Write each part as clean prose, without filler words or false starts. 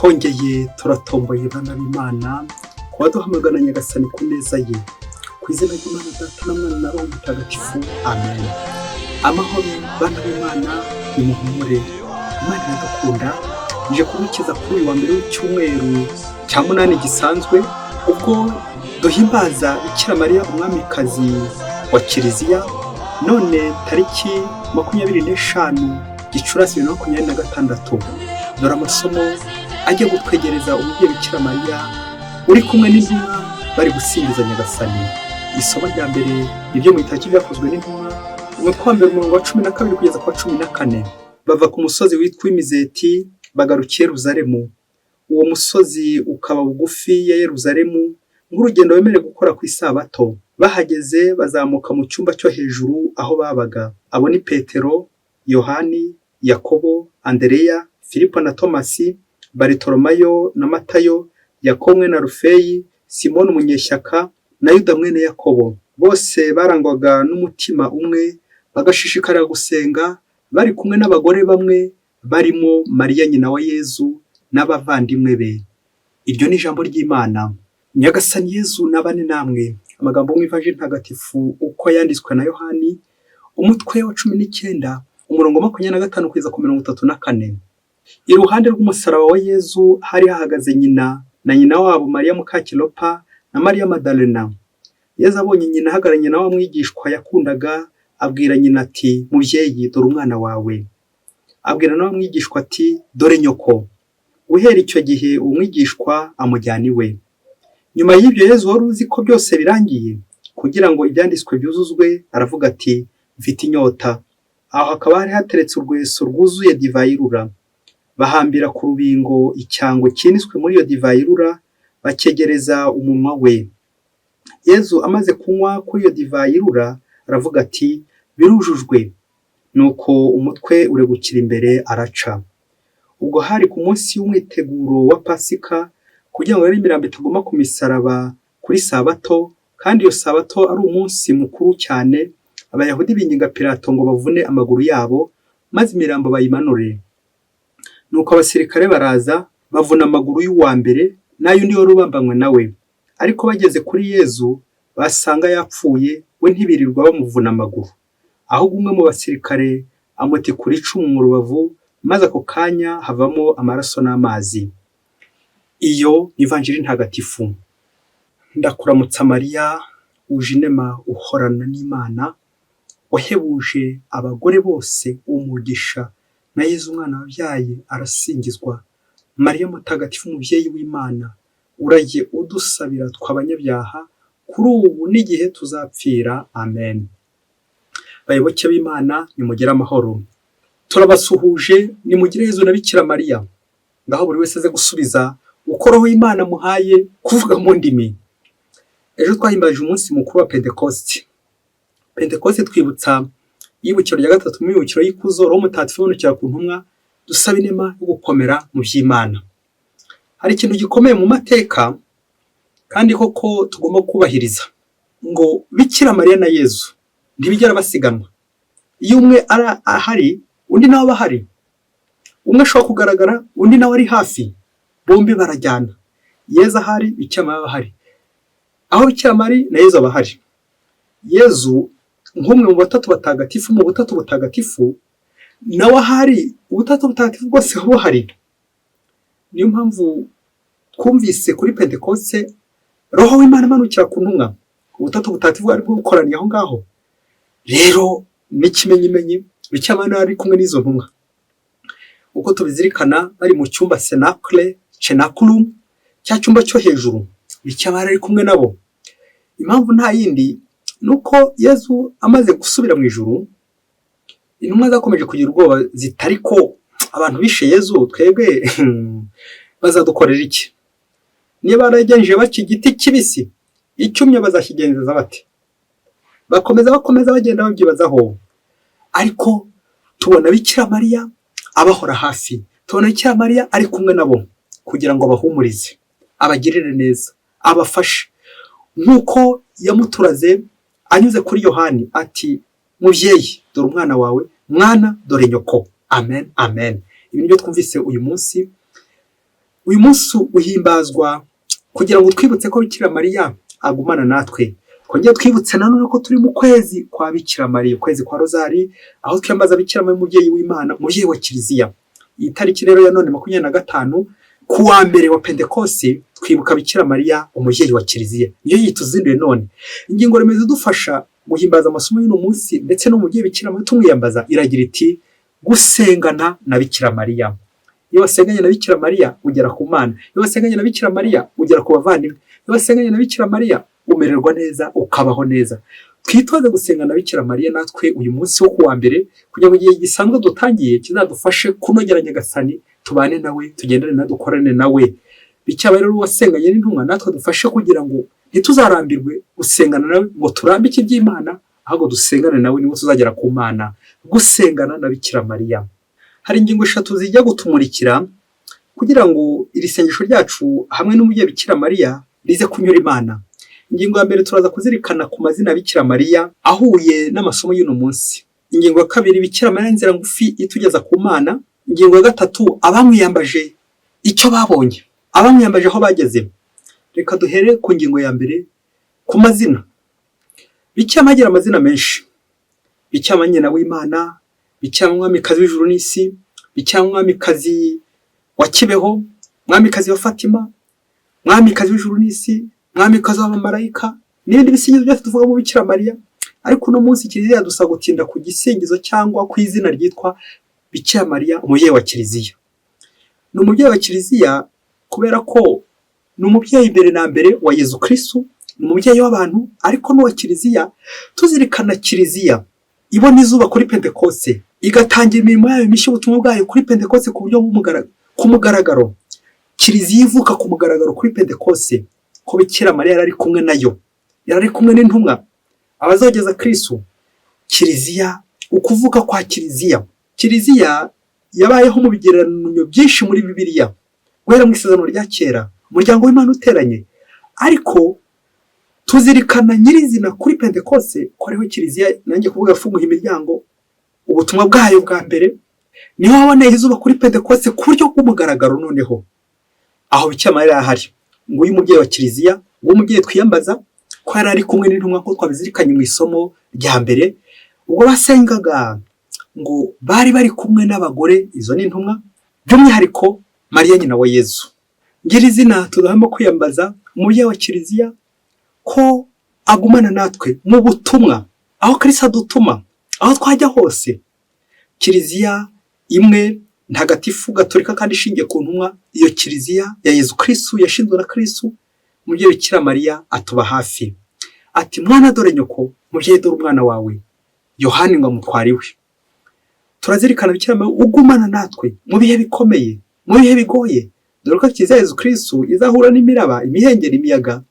twongeye turatomboye bana b'Imana kuba duhamagana Nyagasani ku neza ye, ku izina ry'Imana Data na Mwana na Roho Mutagatifu, amen. Amahoro bana b'Imana, nimuhumure, Imana iradukunda. Nje kubikiza kuri uyu wa mbere w'icyumweru cya munani gisanzwe, ubwo duhimbaza Bikira Mariya umwamikazi wa Kiliziya, none tariki 25 Gicurasi 2026. Dore amasomo ajya gutwegereza umubyeyi Bikira Mariya uri kumwe n'intumwa bari gusingiza Nyagasani. Isomo rya mbere nibyo mu bitabo byakozwe n'intumwa, umutwe wa mbere umurongo wa 12 kugeza kwa 14. Bava ku musozi witwa Imizeti bagarukiye Yeruzalemu. Uwo musozi ukaba bugufi ya Yeruzalemu nk'urugendo wemerewe gukora ku isabato. Bahageze bazamuka mu cyumba cyo hejuru aho babaga. Abo ni Petero, Yohani, Yakobo, Andereya, Filipo na Tomasi, Baritolomayo na Matayo, Yakobo na Rufeyi, Simoni umunyeshyaka na Yuda mwene Yakobo. Bose barangwaga n'umutima umwe, bagashishikarira gusenga, bari kumwe n'abagore bamwe barimo Mariya nyina wa Yezu n'abavandimwe be. Iryo ni ijambo ry'Imana. Nyagasani Yezu nabane namwe. Amagambo mu Ivanjili ntagatifu uko yanditswe na Yohani, umutwe wa 19 umurongo 25 kugeza ku 34. Iruhande rw'umusaraba wa Yezu hari hahagaze nyina na nyina wabo Mariya muka Kilopa na Mariya Madalena. Yezu abonye nyina ahagararanye na wa mwigishwa yakundaga, abwira nyina ati, mubyeyi dore umwana wawe. Abwira na wa mwigishwa ati, dore nyoko. Guhera icyo gihe uwo mwigishwa amujyana iwe. Nyuma y'ibyo Yezu wari uzi ko byose birangiye, kugira ngo ibyanditswe byuzuzwe, aravuga ati, mfite inyota. Aho hakaba hari hateretse urweso rwuzuye divayi irura. Bahambira ku rubingo icyango kinitswe muri iyo divayi irura, bakegereza umunwa we. Yezu amaze kunywa kuri iyo divayi irura, aravuga ati, birujujwe. Nuko umutwe uregukira imbere araca. Ubwo hari ku munsi w'umwiteguro wa Pasika, kugira ngo rero imirambo itaguma ku misaraba kuri sabato, kandi iyo sabato ari umunsi mukuru cyane. Abayahudi binginga Pilato ngo bavune amaguru yabo, maze imirambo bayimanure. Nuko abasirikare baraza bavuna amaguru y'uwa mbere n'ayundi wari ubambanywe nawe. Ariko bageze kuri Yezu basanga yapfuye, we ntibirirwa bamuvuna amaguru. Ahubwo umwe mu basirikare amutikura icumu mu rubavu, maze ako kanya havamo amaraso n'amazi. Iyo Ivanjili ntagatifu. Ndakuramutsa Mariya, uje inema uhorana n'Imana, wahebuje abagore bose umugisha, na Yezu umwana wabyaye arasingizwa. Mariya mutagatifu umubyeyi w'Imana, urajye udusabira tw'abanyabyaha kuri ubu n'igihe tuzapfira, amen. Bayoboke b'Imana, nimugire amahoro. Turabasuhuje, nimugire Yezu na Bikira Mariya. Ngaho buri wese aze gusubiza uko Roho y'Imana muhaye kuvuga mu ndimi. Ejo twahimbaje umunsi mukuru wa Pentekoste. Pentekoste twibutsa yibukiro rya gatatu mu yibukiro y'ikuzo Roho Mutagatifu abonekera ku ntumwa, dusaba inema yo gukomera mu by'Imana. Hari ikintu gikomeye mu mateka kandi koko tugomba kubahiriza, ngo Bikira Mariya na Yezu ntibigera basiganwa. Iyo umwe ahari undi nawe bahari, umwe ashobora kugaragara undi nawe ari hafi, bombi barajyana. Yezu ahari, Bikira Mariya bahari. Aho Bikira Mariya na Yezu bahari, Yezu nk'umwe mu batatu batagatifu, mu butatu butagatifu, nawe ahari ubutatu butagatifu bwose buhari. Niyo mpamvu twumvise kuri Pentekoste Roho w'Imana amanukira ku ntumwa, ubutatu butagatifu ari bwo bukoraniye aho ngaho. Rero n'ikimenyimenyi Bikira Mariya ari kumwe n'izo ntumwa. Uko tubizirikana bari mu cyumba cenaculum, cya cyumba cyo hejuru, Bikira Mariya ari kumwe nabo. Impamvu nta yindi nuko Yezu amaze gusubira mu ijuru, intumwa zakomeje kugira ubwoba zitari ko abantu bishe Yezu, twebwe bazadukorera iki? Niba baragenje baki igiti kibisi, icyumye bazakigendeza bate? Bakomeza bagenda babyibazaho. Ariko tubona Bikira Mariya abahora hafi, tubona Bikira Mariya ari kumwe nabo kugira ngo abahumurize, abagirire neza, abafashe. Nk'uko yamuturaze anyuze kuri Yohani ati, mubyeyi dore umwana wawe, mwana dore nyoko, amen amen. Ibi nibyo twumvise uyu munsi. uyu munsi uhimbazwa kugira ngo twibutse ko Bikira Mariya agumana natwe. Kongera twibutse nanone ko turi mu kwezi kwa Bikira Mariya, ukwezi kwa Rozari, aho twiyambaza Bikira Mariya umubyeyi w'Imana, umubyeyi wa Kiliziya. Iyi tariki rero ya none 25 ku wa mbere wa Pentekoste twibuka Bikira Mariya umubyeyi wa Kiliziya. Niyo yituzinduye none. Ingingo remezo idufasha guhimbaza amasomo y'uno munsi ndetse n'umubyeyi Bikira Mariya tumwiyambaza iragira iti gusengana na Bikira Mariya. Iyo wasenganye na Bikira Mariya ugera ku Mana. Iyo wasenganye na Bikira Mariya ugera ku bavandimwe. Iyo wasenganye na Bikira Mariya umererwa neza ukabaho neza. Twitoze gusengana na Bikira Mariya natwe uyu munsi wo kuwa mbere kugira ngo igihe gisanzwe dutangiye kizadufashe kunogera Nyagasani, tubane nawe, tugendane na dukorane nawe. Bikira rero wasenganye n'intumwa natwe dufashe kugira ngo ntituzarambirwe gusengana nawe ngo turambike iby'Imana, ahubwo dusengane nawe niwe tuzagera ku Mana. Gusengana na Bikira Mariya. Hari ingingo 3 zijya gutumurikira kugira ngo iri sengesho ryacu hamwe n'umubyeyi Bikira Mariya rize kunyura Imana. Ingingo ya mbere turaza kuzirikana ku mazina Bikira Mariya ahuye n'amasomo y'uno munsi. Ingingo ya kabiri Bikira Mariya inzira ngufi itugeza ku Mana. Ingingo ya gatatu abamwiyambaje icyo babonye, abamwiyambaje aho bageze. Reka duhere ku ngingo ya mbere ku mazina. Bikira Mariya agira amazina menshi. Bikira Mariya nyina w'Imana, Bikira Mwamikazi w'ijuru n'isi, Bikira Mwamikazi wa Kibeho, Mwamikazi wa Fatima, Mwamikazi w'ijuru n'isi, Mwamikazi w'abamarayika, n'ibindi bisingizo byose tuvuga mu Bikira Mariya. Ariko uno munsi Kiliziya dusaba gutinda ku gisingizo cyangwa ku izina ryitwa Bikira Mariya umubyeyi wa Kiliziya. Ni umubyeyi wa Kiliziya kubera ko ni umubyeyi mbere na mbere wa Yezu Kristo, ni umubyeyi w'abantu ariko n'uwa Kiliziya. Tuzirikana Kiliziya ibona izuba kuri Pentekoste, igatangira imirimo yayo mishya ubutumwa bwayo kuri Pentekoste ku buryo ku mugaragaro. Kiliziya ivuka ku mugaragaro kuri Pentekoste ko Bikira Mariya yari kumwe nayo, yari kumwe n'intumwa abazogeza Kristo. Kiliziya, ukuvuka kwa Kiliziya, Kiliziya yabayeho mu bigereranyo byinshi muri Bibiliya guhera mu isezerano rya kera, umuryango w'Imana uteranye. Ariko tuzirikana nyirizina kuri Pentekoste ko ariho Kiliziya nanjye kuvuga yafunguye imiryango ubutumwa bwayo bwa mbere. Niho haboneye izuba kuri Pentekoste ku buryo bw'umugaragaro. Noneho aho Bikira Mariya ahari, ngo uyu mubyeyi wa Kiliziya, ngo umubyeyi twiyambaza ko yari ari kumwe n'intumwa ko twabizirikanye mu isomo rya mbere. Ubwo basengaga ngo bari kumwe n'abagore, izo ni intumwa, by'umwihariko Mariya nyina wa Yezu. Ngira izina tudahemo kwiyambaza umubyeyi wa Kiliziya ko agumana natwe mu butumwa, aho Kristo adutuma, aho twajya hose. Kiliziya imwe ntagatifu gatolika kandi ishingiye ku ntumwa, iyo Kiliziya ya Yezu Kristo yashinzwe na Kristo. Umubyeyi Bikira Mariya atuba hafi, ati mwana dore nyoko, mubyeyi dore umwana wawe. Yohani ngo amutwariwe. Turazirikana Bikira Mariya ugumana natwe mu bihe bikomeye, mu bihe bigoye. Dore ko Kiliziya ya Yezu Kristo izahura n'imiraba, imihengeri, imiyaga,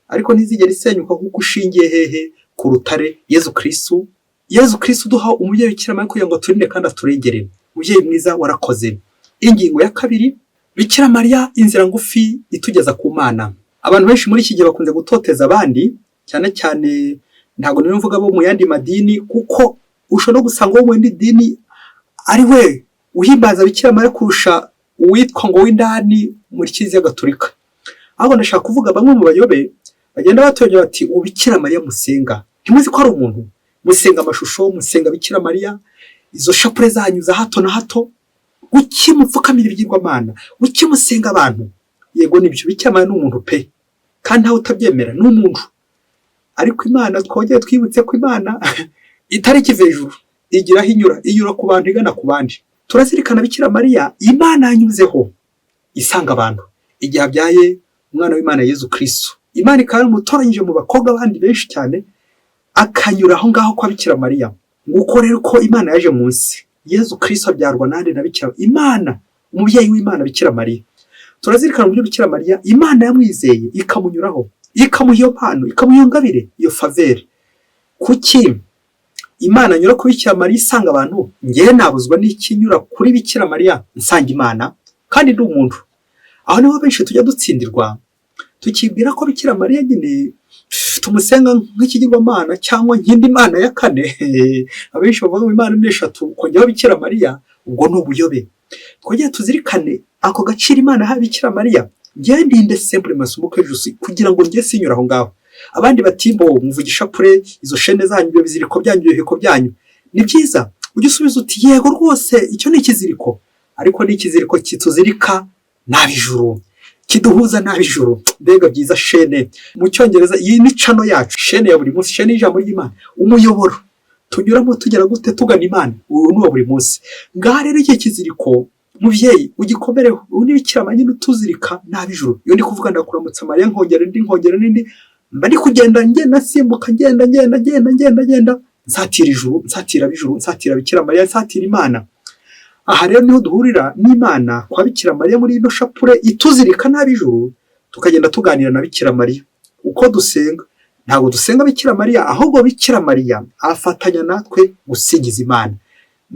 ariko ntizigera isenyuka kuko ushingiye hehe? Ku rutare Yezu Kristo. Yezu Kristo duha umubyeyi Bikira Mariya kugira ngo aturinde kandi aturengere. Umubyeyi mwiza warakoze. Ingingo ya kabiri Bikira Mariya inzira ngufi itugeza ku Mana. Abantu benshi muri iki gihe bakunze gutoteza abandi, cyane cyane ntago niyo mvuga bo mu yandi madini, kuko ushobora gusanga wo mu yandi dini ari we uhimbaza Bikira Mariya kurusha uwitwa ngo w'indani muri Kiliziya Gatolika. Ahubwo ndashaka kuvuga bamwe mu bayobe bagenda batonya bati Bikira Mariya musenga, ntimuzi ko ari umuntu, musenga amashusho, musenga Bikira Mariya, izo shapure zanyu za hato na hato, uki mupfukamira ibigirwamana, uki musenga abantu. Yego nibyo, Bikira Mariya ni umuntu pe, kandi ntawe utabyemera, ni umuntu. Ariko Imana twongeye twibutse ko Imana itari kiva hejuru, igira aho inyura ku bantu igana ku bandi. Turazirikana Bikira Mariya Imana yanyuzeho isanga abantu igihe abyaye umwana w'Imana Yezu Kristo. Imana ikaba umutoranyije mu bakobwa abandi benshi cyane, akanyura aho ngaho kwa Bikira Mariya. Nguko rero ko Imana yaje munsi, Yezu Kristo abyarwa nande na Bikira Imana, umubyeyi w'Imana Bikira Mariya. Turazirikana uburyo Bikira Mariya Imana yamwizeye ikamunyuraho, ikamuha iyo mpano, ikamuha iyo ngabire, iyo favere. Kuki Imana nyura ku Bikira Mariya isanga abantu? Ngewe nabuzwa n'ikinyura kuri Bikira Mariya nsanga Imana kandi ndi umuntu. Aho niho benshi tujya dutsindirwa, tukibwira ko Bikira Mariya nyine tumusenga nk'ikigirwamana cyangwa nk'indi mana ya kane. Abenshi bavuga ngo Imana ni eshatu, kongeraho Bikira Mariya, ubwo ni ubuyobe. twongere tuzirikane ako gaciro Imana ha Bikira Mariya. Ndinde simple masomo kejusi kugira ngo njye sinyura aho ngaho. Abandi batimbo muvugisha kure izo shene zanyu byo biziriko byanyu biheko byanyu. Ni byiza ujye usubiza uti yego rwose icyo ni ikiziriko, ariko ni ikiziriko kituzirika nabijuru, kiduhuza nabijuru. Mbega byiza shene mu cyongereza iyi ni cano yacu, shene ya buri munsi, shene y'ijambo ry'Imana, umuyoboro tunyuramo tugera gute tugana Imana, uwo ni buri munsi. Ngaha rero iki kiziriko muvyeyi ugikomereho, undi Bikira Mariya n'utuzirika nabijuru. Iyo ndi kuvuga ndakuramutsa Mariya nkongera n'indi mba ndi kugenda ngenda simbuka ngenda nsatira ijuru, nsatira bijuru, nsatira Bikira Mariya, nsatira Imana. Aha rero niho duhurira n'Imana kwa Bikira Mariya muri ino shapure ituzirika nabijuru, tukagenda tuganira na Bikira Mariya uko dusenga. Ntabwo dusenga Bikira Mariya, ahubwo Bikira Mariya afatanya natwe gusingiza Imana.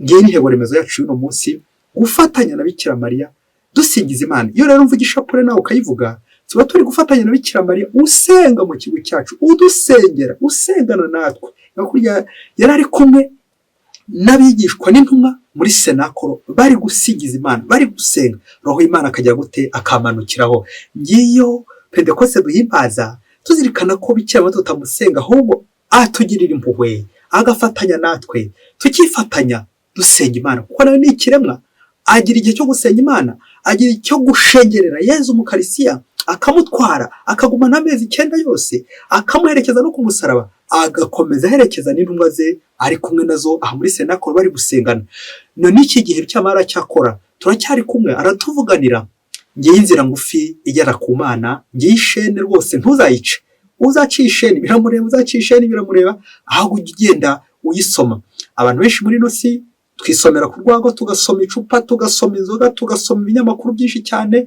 Ngiye ni hego remezo yacu uno munsi, gufatanya na Bikira Mariya dusingiza Imana. Iyo rero mvugisha pure nawe ukayivuga, tuba turi gufatanya na Bikira Mariya usenga mu kigo cyacu, udusengera, usengana natwe. Nakurya yari ari kumwe n'abigishwa n'intumwa muri senakoro bari gusingiza Imana, bari gusenga. Roho Imana akajya gute akamanukiraho. Ngiyo Pentekoste duhimbaza tuzirikana ko Bikira Mariya tutamusenga, ahubwo atugirira impuhwe, agafatanya natwe, tukifatanya dusenga Imana. Kuko nawe ni ikiremwa, agira igihe cyo gusenga Imana, agira icyo gushengerera Yezu mu Karisiya, akamutwara akagumana amezi 9 yose, akamuherekeza no ku musaraba, agakomeza aherekeza n'intumwa ze ari kumwe nazo aha muri senakoro bari gusengana. None iki gihe cy'amara cyakora turacyari kumwe, aratuvuganira. Ngiye inzira ngufi igera ku Mana, ngiye ishene rwose ntuzayice, uzacishene biramureba, uzacishene biramureba, ahubwo ugenda uyisoma. Abantu benshi muri nosi twisomera ku rwago, tugasoma icupa, tugasoma inzoga, tugasoma ibinyamakuru byinshi cyane,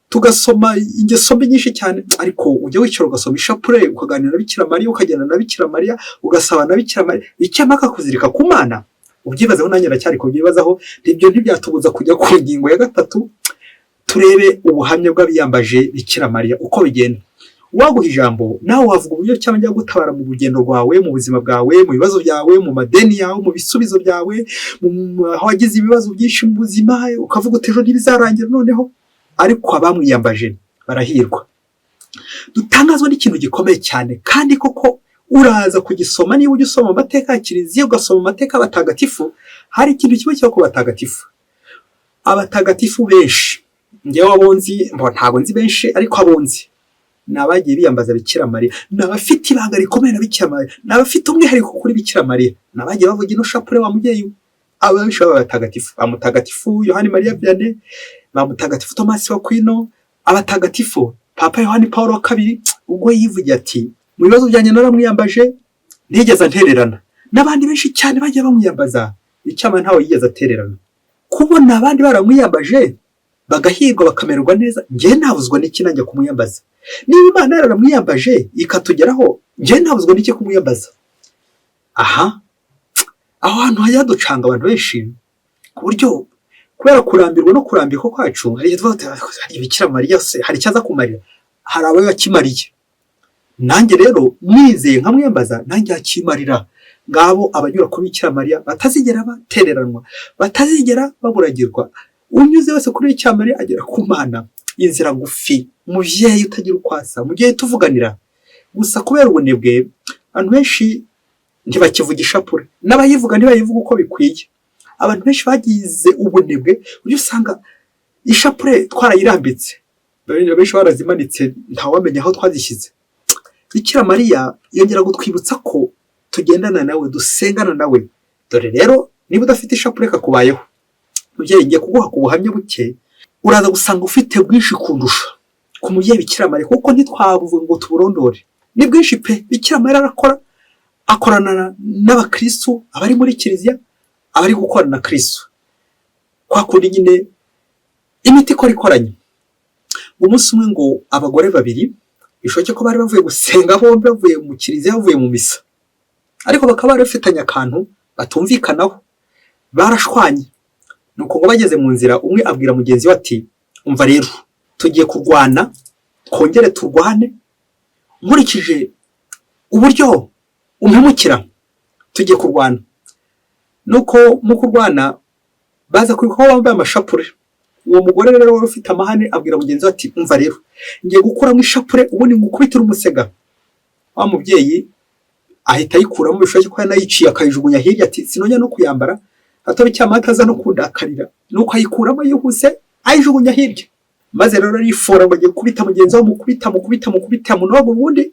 tugasoma ingeso mbi nyinshi cyane, ariko ujye wicara ugasoma ishapure, ukaganira na Bikira Mariya, ukagenda na Bikira Mariya, ugasaba na Bikira Mariya, icyamaka kuzirika ku Mana. Ubyibazeho nanjye ndacyari ko byibazaho. Ibyo ntibyatubuza kujya ku ngingo ya 3, turebe ubuhamya bw'abiyambaje Bikira Mariya uko bigenda. Waguha ijambo nawe wavuga uburyo cyangwa njya gutabara mu rugendo rwawe, mu buzima bwawe, mu bibazo byawe, mu madeni yawe, mu bisubizo byawe, aho wagize ibibazo byinshi mu buzima, ukavuga utejo ntibizarangira noneho. Ariko abamwiyambaje barahirwa. Dutangazwa n'ikintu gikomeye cyane, kandi koko uraza kugisoma. Niba ujye usoma amateka ya Kiliziya, ugasoma amateka y'abatagatifu, hari ikintu kimwe cyo ku batagatifu. Abatagatifu benshi ngewe abonzi, ntabwo nzi benshi, ariko abonzi nabagiye biyambaza Bikira Mariya, nabafite ibanga rikomeye na Bikira Mariya, nabafite umwihariko kuri Bikira Mariya, nabagiye bavuga ino shapure wa mubyeyi. Ababisha b'abatagatifu, amutagatifu Yohani Mariya Vianney, bamutagatifu Thomas wa Aquino, abatagatifu Papa Yohani Paulo wa II, ubwo yivugiye ati mu bibazo byanjye naramwiyambaje ntigeze ntererana. N'abandi benshi cyane bagiye bamwiyambaza, icyama ntawe yigeze atererana. Kubona abandi baramwiyambaje bagahirwa bakamererwa neza, ngiye ntabuzwa n'iki nanjye kumwiyambaza. Niba Imana yaramwiyambaje ikatugeraho, ngiye ntabuzwa n'iki kumwiyambaza. Aha aho hantu hajya ducanga abantu benshi, ku buryo kubera kurambirwa no kurambirwa kwacu, hari Bikira Mariya se hari cyaza kumarira, hari abo yakimariye. Nanjye rero mwizeye nkamwiyambaza, nanjye yakimarira. Ngabo abanyura kuri Bikira Mariya batazigera batereranwa, batazigera baburagirwa. Unyuze wese kuri Bikira Mariya agera ku Mana. Inzira ngufi, muvyeyi utagira ukwasa, muvyeyi tuvuganira. Gusa kubera ubunebwe abantu benshi ntibakivugisha pure, n'abayivuga ntibayivuga uko bikwiye. Abantu benshi bagize ubunebwe, ujye usanga ishapure twarayirambitse, benshi barazimanitse ntawamenya aho twazishyize. Bikira Mariya yongera gutwibutsa ko tugendana nawe, dusengana nawe. Dore rero niba udafite ishapure kakubayeho, muvyeyi ngiye kuguha ku buhamya buke, uraza gusanga ufite bwinshi kundusha ku muvyeyi Bikira Mariya, kuko ntitwabuvuga ngo tuburondore. Ni bwinshi pe. Bikira Mariya akorana n'abakristo, abari muri Kiliziya, abari gukorana na Kristo. Kwa kundi nyine imiti ikoranye. Umunsi umwe ngo abagore babiri bishoke ko bari bavuye gusenga, bombi bavuye mu Kiliziya, bavuye mu misa, ariko bakaba bari bafitanye akantu batumvikanaho, barashwanye. Nuko ngo bageze mu nzira, umwe abwira mugenzi we ati umva rero tugiye kurwana, twongere turwane, nkurikije uburyo umpemukira tugiye kurwana. Nuko mu kurwana baza kubikora bambaye amashapure. Uwo mugore rero wari ufite amahane abwira mugenzi we ati umva rero ngiye gukuramo ishapure ubundi ngukubitira umusega. Wa mubyeyi ahita ayikuramo bishoboke ko yanayiciye akayijugunya hirya ati sinongera no kuyambara atobe cyamata aza no kundakarira nuko ayikuramo yihuse ayijugunya hirya. Maze rero arifora ngo agiye gukubita mugenzi we mukubita munogo ubundi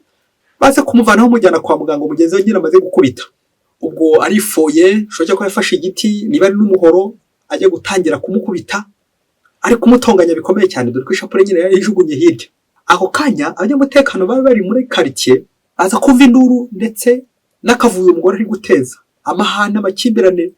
baze kumuvanaho mujyana kwa muganga mugenzi we nyine amaze gukubita. Ubwo arifoye bishoboke ko yafashe igiti niba ari n'umuhoro ajya gutangira kumukubita ari kumutonganya bikomeye cyane dore ko ishapure nyine yayijugunye hirya. Ako kanya abanyamutekano bari bari muri quartier aza kumva induru ndetse n'akavuyo umugore ari guteza amahane amakimbirane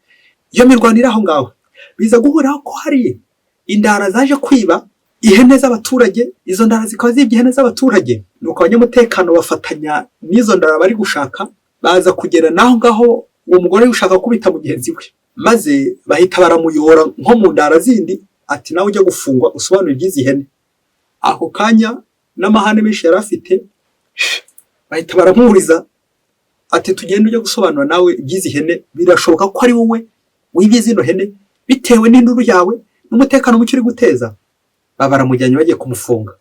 iyo mirwanira aho ngaho biza guhura ko hari indara zaje kwiba ihene z'abaturage. Izo ndara zikaba zibye ihene z'abaturage nuko abanyamutekano bafatanya n'izo ndara bari gushaka baza kugera naho ngaho uwo mugore ari gushaka kubita mugenzi we maze bahita baramuyora nko mu ndara zindi ati nawe ujya gufungwa usobanura iby'izi hene. Ako kanya n'amahane menshi yari afite bahita baramuriza ati tugende ujya gusobanura nawe iby'izi hene birashoboka ko ari wowe wibye zino hene bitewe n'induru yawe n'umutekano muke uri guteza. Baramujyanye bagiye kumufunga.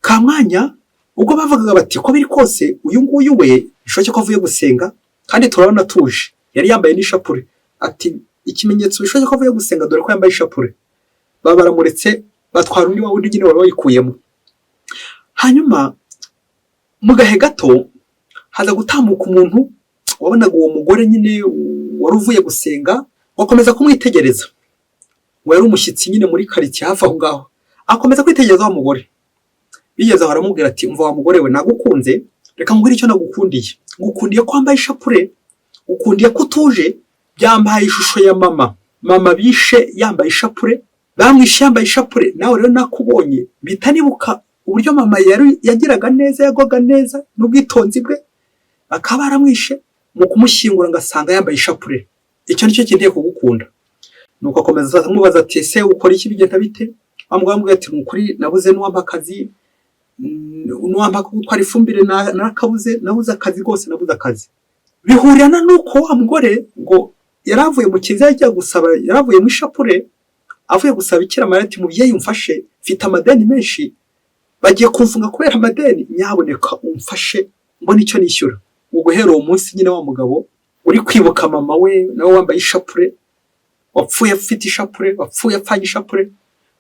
Kamwanya ubwo bavugaga bati ko biri kose uyu nguyu we bishoboke ko avuye gusenga kandi turabona tuje yari yambaye n'ishapure ati ikimenyetso bishoboke ko avuye gusenga dore ko yambaye ishapure. Baramuretse batwara undi wundi nyine wari wayikuyemo. Hanyuma mu gahe gato haza gutambuka umuntu wabonaga uwo mugore nyine wari uvuye gusenga wakomeza kumwitegereza ngo yari umushyitsi nyine muri quartier hafi aho ngaho akomeza kwitegereza wa mugore. Bigeze baramubwira ati umva wa mugore we nagukunze reka ngwire icyo nagukundiye ngukundiye ko wambaye ishapure ukundiye ko utuje byambaye ishusho ya mama bishe yambaye ishapure bamwishe yambaye ishapure nawe rero nakubonye bitanibuka uburyo mama yari yagiraga neza yagoga neza n'ubwitonzi bwe akaba aramwishe mu kumushyingura ngasanga yambaye ishapure. Icyo nicyo kindiye kugukunda. Nuko akomeza amubaza ati ese ukora iki bigenda bite? Amubwira ati nukuri nabuze n'uwampa akazi n'uwampa gutwara ifumbire nakabuze nabuze akazi rwose nabuze akazi. Bihurirana nuko wa mugore ngo yaravuye mu kiza yajya gusaba yaravuye mu ishapure avuye gusaba Bikira Mariya ati mubyeyi umfashe mfite amadeni menshi bagiye kumfunga kubera amadeni nyaboneka umfashe mbona icyo nishyura. Guhera uwo munsi nyine wa mugabo uri kwibuka mama we nawe wambaye ishapure wapfuye afite ishapure wapfuye apfanye ishapure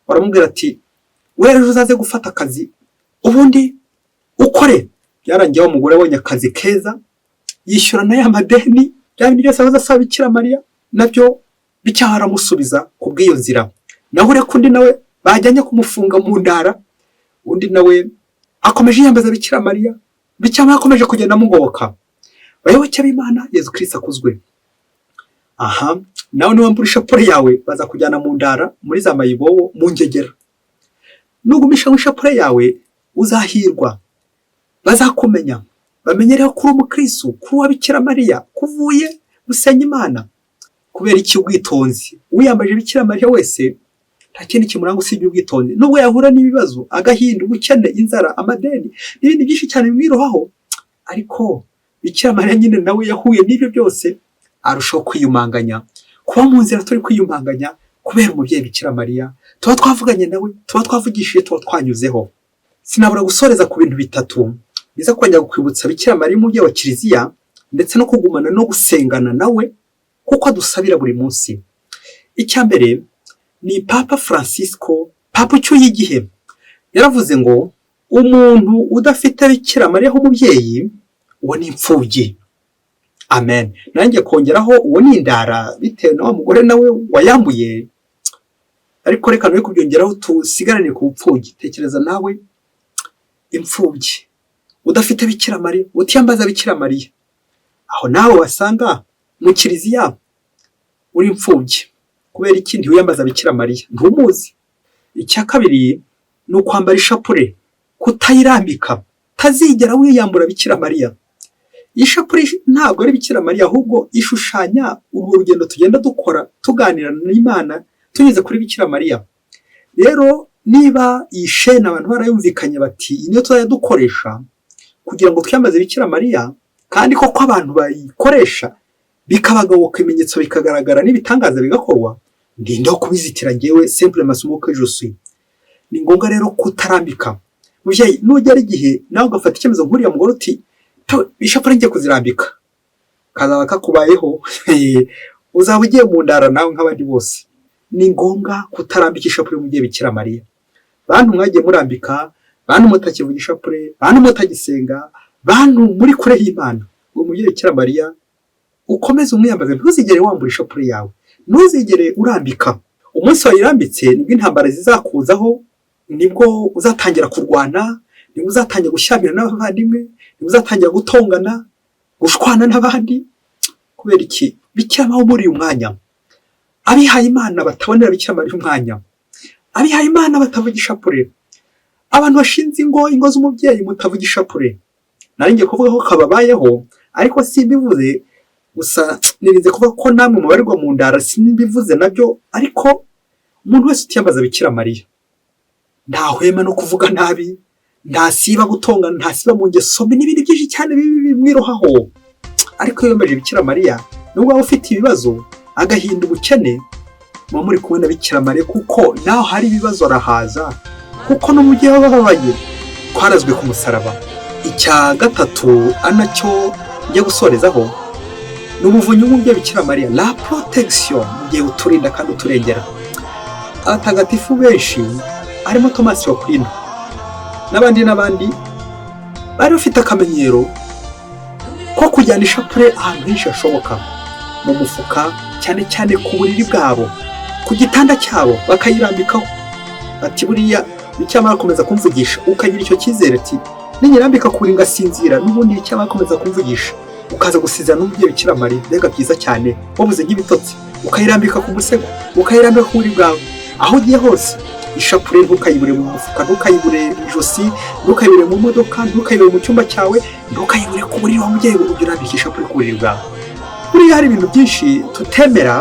baramubwira ati wewe uzaze gufata akazi ubundi ukore. Byarangiye wa mugore abonye akazi keza yishyura na ya madeni byabindi byose azasaba Bikira Mariya nabyo bicyahara musubiza kubw'iyo nzira. Naho ureka undi nawe bajyanye kumufunga mu ndara undi nawe akomeje yambaza Bikira Mariya bicyama akomeje kugenda mugoboka. Bayoboke b'Imana Yezu Kristo akuzwe. Aha nawe niwambura ishapure yawe baza kujyana mu ndara muri za mayibobo mu ngegera. Nugumisha mu ishapure yawe uzahirwa bazakumenya bamenyereho kuri umukristo kuri wa Bikira Mariya kuvuye gusenya Imana kubera iki ubwitonzi. Uyambaje Bikira Mariya wese nta kindi kimuranga usibye ubwitonzi nubwo yahura n'ibibazo agahinda ubukene inzara amadeni n'ibindi byinshi cyane bimwirohaho ariko Bikira Mariya nyine nawe yahuye n'ibyo byose arushaho kwiyumanganya kuba mu nzira turi kwiyumanganya kubera umubyeyi Bikira Mariya tuba twavuganye nawe tuba twavugishije tuba twanyuzeho. Sinabura gusoreza ku bintu bitatu biza kongera kwibutsa Bikira Mariya umubyeyi wa Kiliziya ndetse no kugumana no gusengana nawe kuko adusabira buri munsi. Icya mbere ni Papa Francisco Papa ucyuye igihe yaravuze ngo umuntu udafite Bikira Mariya nk'umubyeyi uwo ni imfubyi. Amen. Nanjye kongeraho uwo ni indara bitewe na wa mugore nawe wayambuye ariko reka nawe kubyongeraho tusigarane ku bupfubyi. Tekereza nawe imfubyi udafite Bikira Mariya utiyambaza Bikira Mariya aho nawe wasanga mu Kiliziya uri imfubyi kubera ikindi wiyambaza Bikira Mariya ntumuzi. Icya kabiri ni ukwambara ishapure kutayirambika tazigera wiyambura Bikira Mariya. Ishapure ntabwo ari Bikira Mariya ahubwo ishushanya urwo rugendo tugenda dukora tuganira n'Imana tunyuze kuri Bikira Mariya. Rero niba iyi shene abantu barayumvikanye bati niyo tuzajya dukoresha kugira ngo twiyambaze Bikira Mariya kandi koko abantu bayikoresha bikabagaboka ibimenyetso bikagaragara n'ibitangaza bigakorwa ndinda kubizitira ngewe simple masomo ko je ni ngombwa rero kutarambika. Muvyeyi nugera igihe nawe ugafata icyemezo nkuriya mugore uti ishapure ngiye kuzirambika, kazaba kakubayeho uzaba ugiye mu ndara nawe nk'abandi bose. Ni ngombwa kutarambika ishapure mu gihe Bikira Mariya. Bantu mwagiye murambika, bantu mutakivuga ishapure, bantu mutagisenga, bantu muri kure y'Imana, ngo mu gihe Bikira Mariya ukomeze umwiyambaze, ntuzigere wambura ishapure yawe, ntuzigere urambika. Umunsi wayirambitse nibwo intambara zizakuzaho, nibwo uzatangira kurwana, nibwo uzatangira gushyamira n'abavandimwe, nibwo uzatangira gutongana, gushwana n'abandi. Kubera iki? Bikira Mariya muri uyu mwanya, abihaye Imana batabonera Bikira Mariya umwanya, abihaye Imana batavuga ishapure, abantu bashinze ingo z'umubyeyi mutavuga ishapure. Naringiye kuvuga ko kababayeho, ariko simbivuze gusa, nirinze kuvuga ko namwe mubarirwa mu ndara, simbivuze nabyo. Ariko umuntu wese utiyambaza Bikira Mariya ntahwema no kuvuga nabi, ntasiba gutongana, ntasiba mu ngeso mbi n'ibindi byinshi cyane bimwirohaho. Ariko iyo yambaje Bikira Mariya, nubwo waba ufite ibibazo, agahinda, ubukene, muba muri kumwe na Bikira Mariya, kuko naho hari ibibazo arahaza, kuko no mu gihe bababaye twarazwe ku musaraba. Icya gatatu anacyo njye gusorezaho ni ubuvunyi bw'umubyeyi Bikira Mariya, la protection, mu gihe uturinda kandi uturengera. Abatagatifu benshi harimo Thomas Wakwino n'abandi bari bafite akamenyero ko kujyana ishapure ahantu henshi hashoboka, mu mufuka, cyane cyane ku buriri bwabo, ku gitanda cyabo bakayirambikaho. Ati buriya Bikira akomeza kumvugisha, ukagira icyo cyizere ati ninyirambika ku buriri ngasinzira, n'ubundi Bikira akomeza kumvugisha, ukaza gusizana n'umubyeyi Bikira Mariya. Mbega byiza cyane, wabuze nk'ibitotsi, ukayirambika ku musego, ukayirambika ku buriri bwawe. Aho ugiye hose ishapure ntukayibure mu mufuka, ntukayibure mu ijosi, ntukayibure mu modoka, ntukayibure mu cyumba cyawe, ntukayibure ku buriri wa mubyeyi ngo urambike ishapure ku buriri bwawe. Buriya hari ibintu byinshi tutemera,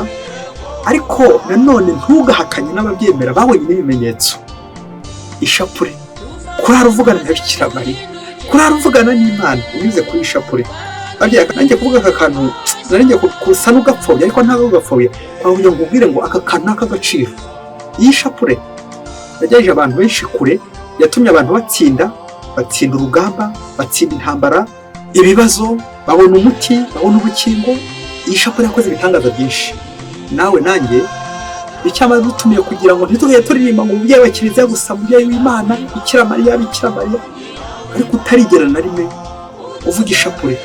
ariko nanone ntugahakanye n'ababyemera babonye n'ibimenyetso. Ishapure, kurara uvugana na Bikira Mariya, kurara uvugana n'Imana unyuze kuri ishapure. Nanjye kuvuga aka kantu narinjye kusa n'ugapfobya, ariko ntabwo ugapfobya, ahubwo nkubwire ngo aka kantu n'akagaciro. Iyi shapure yagejeje abantu benshi kure, yatumye abantu batsinda urugamba, batsinda intambara, ibibazo, babona umuti, babona ubukingo. Iyi shapure yakoze ibitangaza byinshi. Nawe nanjye icyama dutumiye kugira ngo ntitugeye turirimba ngo umubyeyi wa Kiliziya gusa, umubyeyi w'Imana Bikira Mariya, Bikira Mariya, ariko utarigera na rimwe uvuga ishapure.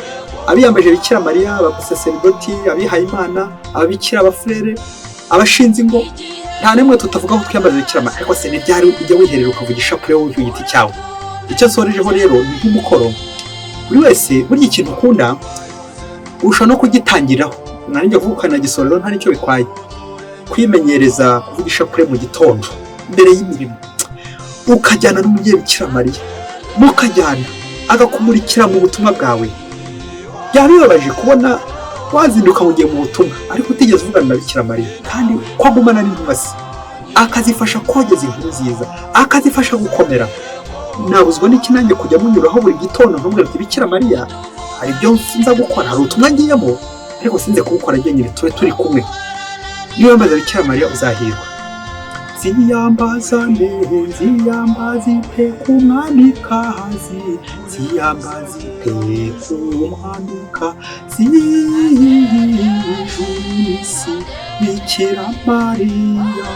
Abiyambaje Bikira Mariya, abasaserdoti, abihaye Imana, ababikira, abafrere, abashinze ingo, nta nemwe tutavuga ko twiyambaza Bikira Mariya. Ariko se ntibyari ujya wiherera ukavuga ishapure wowe ku giti cyawe. Icyo nsorejeho rero ni nk'umukoro, buri wese burya ikintu ukunda ushobora no kugitangiraho. Narinjye kuvuga ukanagisorero nta nicyo bikwaye, kwimenyereza kuvuga ishapure mu gitondo mbere y'imirimo, ukajyana n'umubyeyi Bikira Mariya, mukajyana agakumurikira mu butumwa bwawe. Byaba bibabaje kubona wazinduka mu gihe mu butumwa ariko utigeze uvugana na Bikira Mariya, kandi ko agumana n'imbabazi, akazifasha kogeza inkuru nziza, akazifasha gukomera. Nabuzwa n'iki nanjye kujya munyuraho buri gitondo nkamubwira ati Bikira Mariya, hari ibyo nza gukora, hari ubutumwa ngiyemo, ariko sinze kubukora njyenyine, turi kumwe. Niba wambaza Bikira Mariya uzahirwa. Ziyambazane, ziyambazite ku mwamikazi, ziyambazite ku mwamikazi, ijunisi Bikira Mariya.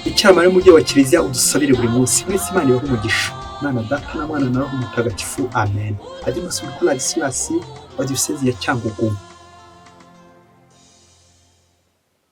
Bikira Mariya umubyeyi wa Kiliziya, udusabire buri munsi. Mwese Imana ibahe umugisha. Mwana Data na Mwana na Roho Mutagatifu. Amen. Adi Masuku Ladislas wa Diocese ya Cyangugu.